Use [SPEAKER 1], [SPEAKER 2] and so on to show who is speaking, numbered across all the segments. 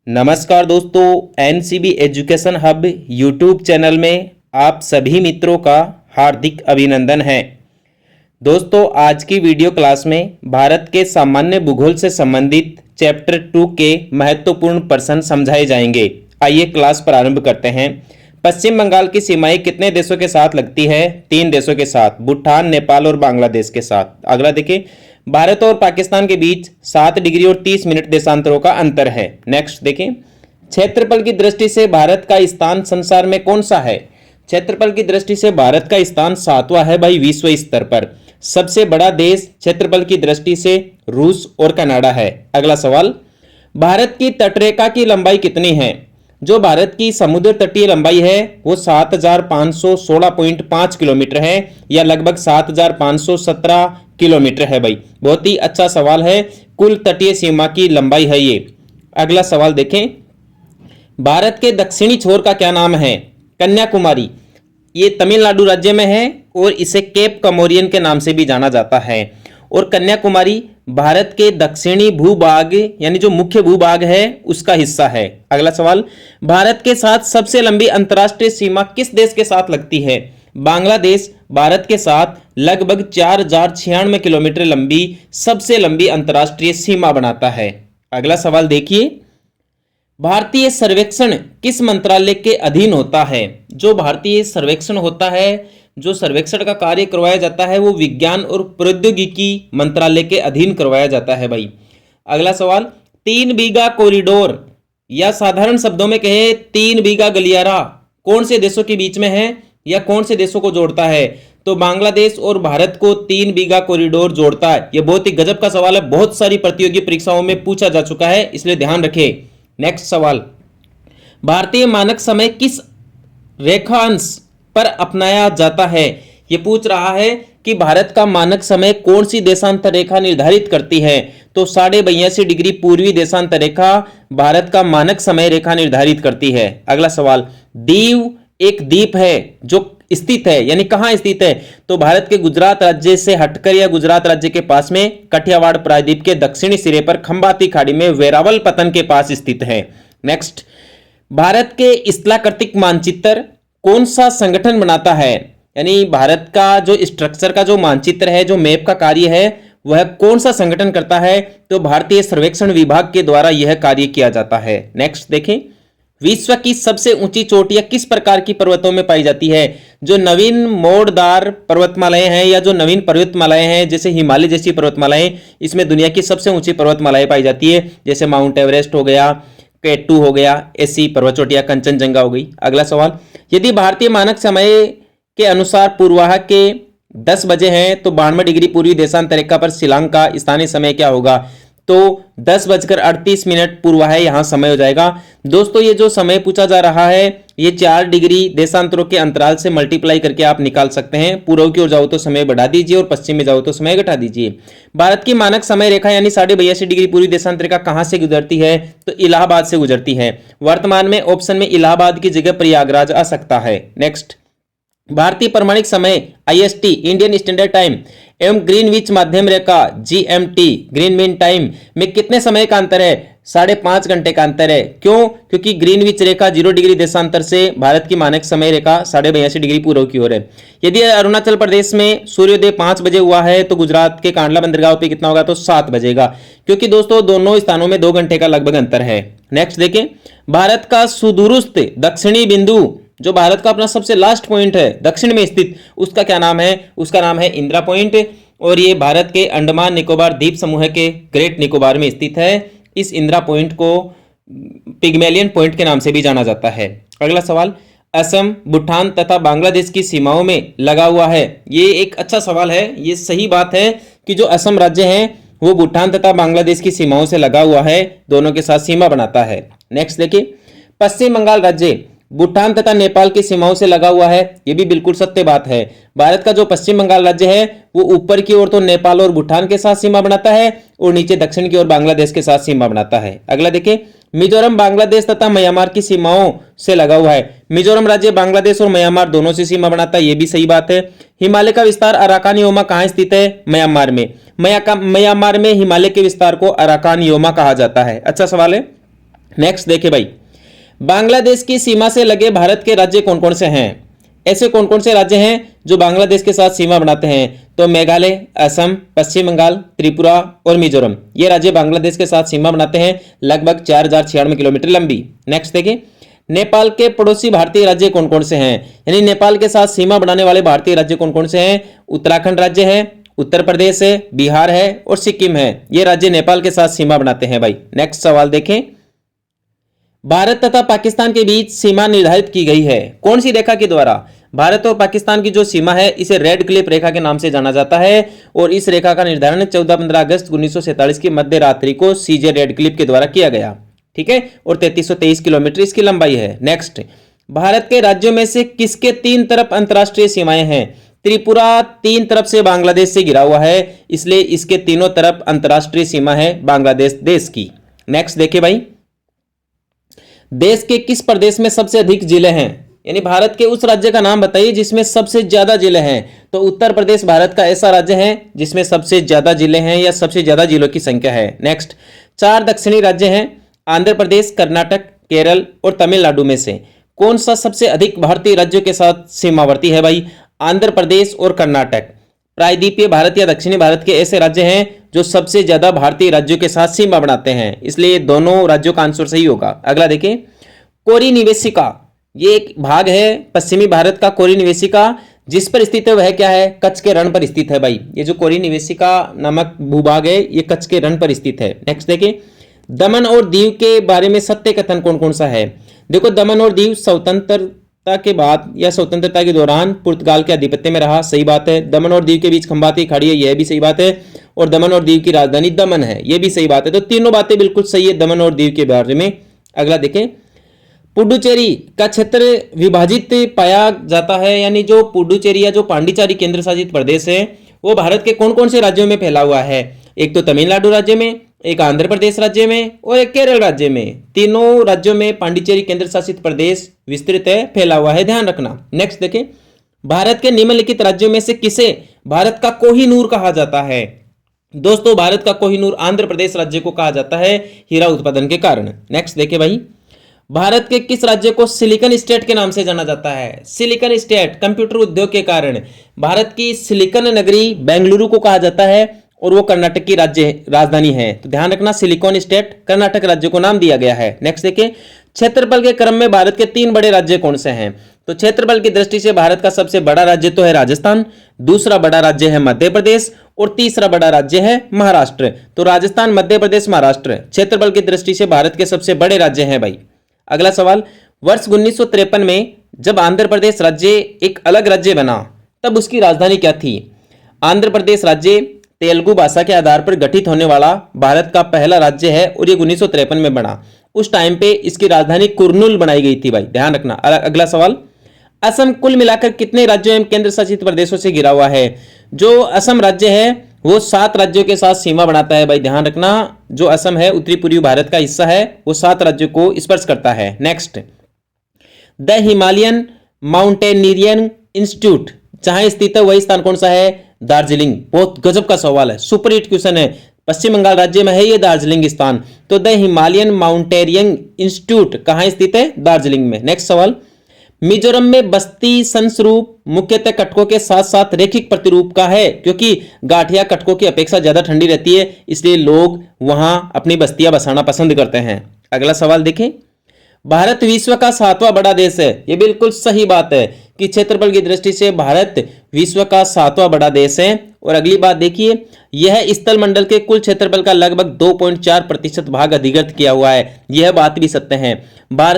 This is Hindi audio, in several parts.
[SPEAKER 1] नमस्कार दोस्तों, NCB education hub YouTube channel में आप सभी मित्रों का हार्दिक अभिनंदन है। दोस्तों, आज की वीडियो क्लास में भारत के सामान्य भूगोल से संबंधित चैप्टर 2 के महत्वपूर्ण प्रश्न समझाए जाएंगे। आइए क्लास प्रारंभ करते हैं। पश्चिम बंगाल की सीमाएं कितने देशों के साथ लगती है? 3 देशों के साथ, भूटान, नेपाल और बांग्लादेश के साथ। अगला देखिए, भारत और पाकिस्तान के बीच 7 डिग्री और 30 मिनट देशांतरों का अंतर है। नेक्स्ट देखें, क्षेत्रफल की दृष्टि से भारत का स्थान संसार में कौन सा है? क्षेत्रफल की दृष्टि से भारत का स्थान 7वां है भाई विश्व स्तर पर। सबसे बड़ा देश क्षेत्रफल की दृष्टि से रूस और कनाडा है। अगला सवाल, भारत की तटरेखा की लंबाई कितनी है? जो भारत की समुद्र तटीय लंबाई है वो 7516.5 किलोमीटर है, या लगभग 7517 किलोमीटर है भाई। बहुत ही अच्छा सवाल है। कुल तटीय सीमा की लंबाई है ये। अगला सवाल देखें, भारत के दक्षिणी छोर का क्या नाम है? कन्याकुमारी। ये तमिलनाडु राज्य में है और इसे केप कमोरियन के नाम से भी जाना जाता है। और कन्याकुमारी भारत के दक्षिणी भूभाग यानी जो मुख्य भूभाग है उसका हिस्सा है। अगला सवाल, भारत के साथ सबसे लंबी अंतर्राष्ट्रीय सीमा किस देश के साथ लगती है? बांग्लादेश भारत के साथ लगभग 4096 किलोमीटर लंबी सबसे लंबी अंतर्राष्ट्रीय सीमा बनाता है। अगला सवाल देखिए, भारतीय सर्वेक्षण किस मंत्रालय के अधीन होता है? जो भारतीय सर्वेक्षण होता है, जो सर्वेक्षण का कार्य करवाया जाता है वो विज्ञान और प्रौद्योगिकी मंत्रालय के अधीन करवाया जाता है भाई। अगला सवाल, 3 बीघा कॉरिडोर या साधारण शब्दों में कहे 3 बीघा गलियारा कौन से देशों के बीच में है या कौन से देशों को जोड़ता है? तो बांग्लादेश और भारत को 3 बीघा कॉरिडोर जोड़ता है। यह बहुत ही गजब का सवाल है, बहुत सारी प्रतियोगी परीक्षाओं में पूछा जा चुका है, इसलिए ध्यान रखें। नेक्स्ट सवाल, भारतीय मानक समय किस रेखांश पर अपनाया जाता है? यह पूछ रहा है कि भारत का मानक समय कौन सी देशांतर रेखा निर्धारित करती है? तो 82.5 डिग्री पूर्वी देशांतर रेखा भारत का मानक समय रेखा निर्धारित करती है। अगला सवाल, दीव एक द्वीप है जो स्थित है, यानी कहां स्थित है? तो भारत के गुजरात राज्य से हटकर या गुजरात राज्य के पास में कठियावाड़ प्रायद्वीप के दक्षिणी सिरे पर खंबाती खाड़ी में वेरावल पतन के पास स्थित है। नेक्स्ट, भारत के स्थलाकृतिक मानचित्र कौन सा संगठन बनाता है? यानी भारत का जो स्ट्रक्चर का जो मानचित्र है, जो मैप का कार्य है, वह कौन सा संगठन करता है? तो भारतीय सर्वेक्षण विभाग के द्वारा यह कार्य किया जाता है। नेक्स्ट देखें, विश्व की सबसे ऊंची चोटियां किस प्रकार की पर्वतों में पाई जाती है? जो नवीन मोड़दार पर्वतमालाएं हैं या जो नवीन पर्वतमालाएं हैं, जैसे हिमालय जैसी पर्वतमालाएं, इसमें दुनिया की सबसे ऊंची पर्वतमालाएं पाई जाती है, जैसे माउंट एवरेस्ट हो गया, K2 हो गया, ऐसी पर्वत चोटियां, कंचनजंगा हो गई। अगला सवाल, यदि भारतीय मानक समय के अनुसार पूर्वाह के 10 बजे हैं तो 92 डिग्री पूर्वी देशांतर रेखा पर शिलांग का स्थानीय समय क्या होगा? तो 10:38 पूर्वाह यहां समय हो जाएगा। दोस्तों, ये जो समय पूछा जा रहा है ये 4 डिग्री देशांतरों के अंतराल से मल्टीप्लाई करके आप निकाल सकते हैं। पूर्व की ओर जाओ तो समय बढ़ा दीजिए और पश्चिम में जाओ तो समय घटा दीजिए। भारत की मानक समय रेखा यानी 82.5 डिग्री पूर्वी देशांतर रेखा कहां से गुजरती है? तो इलाहाबाद से गुजरती है। वर्तमान में ऑप्शन में इलाहाबाद की जगह प्रयागराज आ सकता है। नेक्स्ट, भारतीय प्रमाणिक समय IST इंडियन स्टैंडर्ड टाइम एवं ग्रीनविच माध्यम रेखा GMT ग्रीन मीन टाइम में कितने समय का अंतर है? 5.5 घंटे का अंतर है। क्यों? क्योंकि ग्रीनविच रेखा 0 डिग्री देशांतर से भारत की मानक समय रेखा 82.5 डिग्री पूर्व की ओर है। यदि अरुणाचल प्रदेश में सूर्योदय 5 बजे हुआ है तो गुजरात के कांडला बंदरगाह पे कितना होगा? तो 7 बजेगा, क्योंकि दोस्तों दोनों स्थानों में 2 घंटे का लगभग अंतर है। नेक्स्ट देखें, भारत का सुदूरस्थ दक्षिणी बिंदु, जो भारत का अपना सबसे लास्ट पॉइंट है दक्षिण में स्थित, उसका क्या नाम है? उसका नाम है इंदिरा पॉइंट, और ये भारत के अंडमान निकोबार द्वीप समूह के ग्रेट निकोबार में स्थित है। इस इंदिरा पॉइंट को पिग्मेलियन पॉइंट के नाम से भी जाना जाता है। अगला सवाल, असम, भूटान तथा बांग्लादेश की सीमाओं में लगा हुआ है। ये एक अच्छा सवाल है। ये सही बात है कि जो असम राज्य है वो भूटान तथा बांग्लादेश की सीमाओं से लगा हुआ है, दोनों के साथ सीमा बनाता है। नेक्स्ट देखिए, पश्चिम बंगाल राज्य भूटान तथा नेपाल की सीमाओं से लगा हुआ है। यह भी बिल्कुल सत्य बात है। भारत का जो पश्चिम बंगाल राज्य है वो ऊपर की ओर तो नेपाल और भूटान के साथ सीमा बनाता है और नीचे दक्षिण की ओर बांग्लादेश के साथ सीमा बनाता है। अगला देखिए, मिजोरम बांग्लादेश तथा म्यांमार की सीमाओं से लगा हुआ है। मिजोरम राज्य बांग्लादेश और म्यांमार दोनों से सीमा बनाता है, यह भी सही बात है। हिमालय का विस्तार अराकान योमा कहां स्थित है? म्यांमार में। म्यांमार में हिमालय के विस्तार को अराकान योमा कहा जाता है। अच्छा सवाल है। नेक्स्ट देखिए भाई, बांग्लादेश की सीमा से लगे भारत के राज्य कौन कौन से हैं? ऐसे कौन कौन से राज्य हैं जो बांग्लादेश के साथ सीमा बनाते हैं? तो मेघालय, असम, पश्चिम बंगाल, त्रिपुरा और मिजोरम, ये राज्य बांग्लादेश के साथ सीमा बनाते हैं, लगभग 4096 किलोमीटर लंबी। नेक्स्ट देखिए, नेपाल के पड़ोसी भारतीय राज्य कौन कौन से हैं? यानी नेपाल के साथ सीमा बनाने वाले भारतीय राज्य कौन कौन से हैं? उत्तराखंड राज्य है, उत्तर प्रदेश है, बिहार है और सिक्किम है। ये राज्य नेपाल के साथ सीमा बनाते हैं भाई। नेक्स्ट सवाल देखें, भारत तथा पाकिस्तान के बीच सीमा निर्धारित की गई है कौन सी रेखा के द्वारा? भारत और पाकिस्तान की जो सीमा है इसे रेड क्लिफ रेखा के नाम से जाना जाता है और इस रेखा का निर्धारण 14-15 अगस्त 1947 की मध्य रात्रि को सीजे रेड क्लिफ के द्वारा किया गया। ठीक है, और 3323 किलोमीटर इसकी लंबाई है। नेक्स्ट, भारत के राज्यों में से किसके 3 तरफ अंतरराष्ट्रीय सीमाएं हैं? त्रिपुरा 3 तरफ से बांग्लादेश से घिरा हुआ है, इसलिए इसके तीनों तरफ अंतरराष्ट्रीय सीमा है बांग्लादेश देश की। नेक्स्ट देखिए भाई, देश के किस प्रदेश में सबसे अधिक जिले हैं? यानी भारत के उस राज्य का नाम बताइए जिसमें सबसे ज्यादा जिले हैं। तो उत्तर प्रदेश भारत का ऐसा राज्य है जिसमें सबसे ज्यादा जिले हैं या सबसे ज्यादा जिलों की संख्या है। नेक्स्ट, 4 दक्षिणी राज्य हैं, आंध्र प्रदेश, कर्नाटक, केरल और तमिलनाडु में से कौन सा सबसे अधिक भारतीय राज्यों के साथ सीमावर्ती है भाई? आंध्र प्रदेश और कर्नाटक। प्रायद्वीपीय भारत या दक्षिणी भारत के ऐसे राज्य हैं जो सबसे ज्यादा भारतीय राज्यों के साथ सीमा बनाते हैं, इसलिए दोनों राज्यों का आंसर सही होगा। अगला देखें, कोरी निवेशिका, ये एक भाग है पश्चिमी भारत का कोरी निवेशिका, जिस पर स्थित है वह क्या है? कच्छ के रण पर स्थित है भाई। ये जो कोरी निवेशिका नामक भूभाग है ये कच्छ के रण पर स्थित है। नेक्स्ट देखें, दमन और दीव के बारे में सत्य कथन कौन कौन सा है? देखो, दमन और दीव स्वतंत्रता के बाद या स्वतंत्रता के दौरान पुर्तगाल के आधिपत्य में रहा, सही बात है। दमन और दीव के बीच खंबाती खाड़ी है, यह भी सही बात है। और दमन और दीव की राजधानी दमन है, यह भी सही बात है। तो तीनों बातें बिल्कुल सही है दमन और दीव के बारे में। अगला देखें, पुडुचेरी का क्षेत्र विभाजित पाया जाता है, यानी जो पुडुचेरी या जो पांडिचेरी केंद्र शासित प्रदेश है वो भारत के कौन कौन से राज्यों में फैला हुआ है? एक तो तमिलनाडु राज्य में, एक आंध्र प्रदेश राज्य में और एक केरल राज्य में। तीनों राज्यों में पांडिचेरी केंद्र शासित प्रदेश विस्तृत है, फैला हुआ है, ध्यान रखना। नेक्स्ट देखें, भारत के निम्नलिखित राज्यों में से किसे भारत का कोहिनूर कहा जाता है? दोस्तों, भारत का कोहिनूर आंध्र प्रदेश राज्य को कहा जाता है हीरा उत्पादन के कारण। नेक्स्ट देखें भाई, भारत के किस राज्य को सिलिकॉन स्टेट के नाम से जाना जाता है? सिलिकॉन स्टेट कंप्यूटर उद्योग के कारण भारत की सिलिकॉन नगरी बेंगलुरु को कहा जाता है और वो कर्नाटक की राजधानी है। तो ध्यान रखना, सिलिकॉन स्टेट कर्नाटक राज्य को नाम दिया गया है। नेक्स्ट देखिए, क्षेत्रफल के क्रम में भारत के 3 बड़े राज्य कौन से हैं? तो क्षेत्रफल की दृष्टि से भारत का सबसे बड़ा राज्य तो है राजस्थान, दूसरा बड़ा राज्य है मध्य प्रदेश और तीसरा बड़ा राज्य है महाराष्ट्र। तो राजस्थान, मध्य प्रदेश, महाराष्ट्र क्षेत्रफल की दृष्टि से भारत के सबसे बड़े राज्य हैं भाई। अगला सवाल, वर्ष 1953 में जब आंध्र प्रदेश राज्य एक अलग राज्य बना तब उसकी राजधानी क्या थी? आंध्र प्रदेश राज्य तेलुगु भाषा के आधार पर गठित होने वाला भारत का पहला राज्य है और ये 1953 में बना। उस टाइम पे इसकी राजधानी कुर्नूल बनाई गई थी भाई, ध्यान रखना। अगला सवाल, असम कुल मिलाकर कितने राज्यों एवं केंद्र शासित प्रदेशों से घिरा हुआ है? जो असम राज्य है वो 7 राज्यों के साथ सीमा बनाता है भाई, ध्यान रखना। जो असम है उत्तरी पूर्वी भारत का हिस्सा है, वो 7 राज्यों को स्पर्श करता है। Next, the Himalayan mountaineering institute जहां स्थित है वही स्थान कौन सा है? दार्जिलिंग। बहुत गजब का सवाल है, सुपर हिट क्वेश्चन है। पश्चिम बंगाल राज्य में है ये दार्जिलिंग स्थान। तो द हिमालयन माउंटेनियरिंग इंस्टीट्यूट कहां स्थित है? दार्जिलिंग में। नेक्स्ट सवाल, मिजोरम में बस्ती संस्वरूप मुख्यतः कटकों के साथ साथ रेखिक प्रतिरूप का है, क्योंकि गाठिया कटकों की अपेक्षा ज्यादा ठंडी रहती है, इसलिए लोग वहां अपनी बस्तियां बसाना पसंद करते हैं। अगला सवाल देखें, भारत विश्व का 7वां बड़ा देश है। यह बिल्कुल सही बात है कि क्षेत्रफल की दृष्टि से भारत विश्व का 7वां बड़ा देश है। और अगली बात देखिए, यह स्थल मंडल के कुल क्षेत्रफल का लगभग 2.4% भाग अधिकृत किया हुआ है। यह बात भी सत्य है।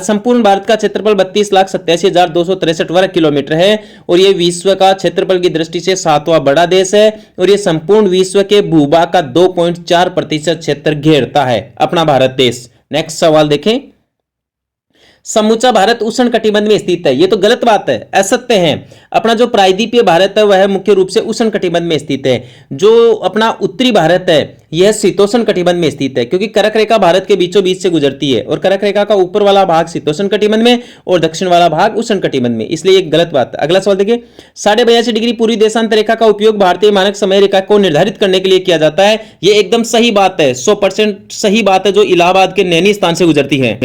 [SPEAKER 1] संपूर्ण भारत का क्षेत्रफल 32,87,263 वर्ग किलोमीटर है और यह विश्व का क्षेत्रफल की दृष्टि से 7वां बड़ा देश है और यह संपूर्ण विश्व के भूभाग का 2.4% क्षेत्र घेरता है अपना भारत देश। नेक्स्ट सवाल देखें, समूचा भारत उष्ण कटिबंध में स्थित है। ये तो गलत बात है, असत्य है। अपना जो प्रायद्वीपीय भारत है वह मुख्य रूप से उष्ण कटिबंध में स्थित है। जो अपना उत्तरी भारत है यह शीतोष्ण कटिबंध में स्थित है, क्योंकि कर्क रेखा भारत के बीचों बीच से गुजरती है और कर्क रेखा का ऊपर वाला भाग शीतोष्ण कटिबंध में और दक्षिण वाला भाग उष्ण कटिबंध में, इसलिए एक गलत बात है। अगला सवाल देखिए, 82.5 डिग्री पूरी देशांतर रेखा का उपयोग भारतीय मानक समय रेखा को निर्धारित करने के लिए किया जाता है। यह एकदम सही बात है, 100% सही बात है, जो इलाहाबाद के नैनी स्थान से गुजरती है।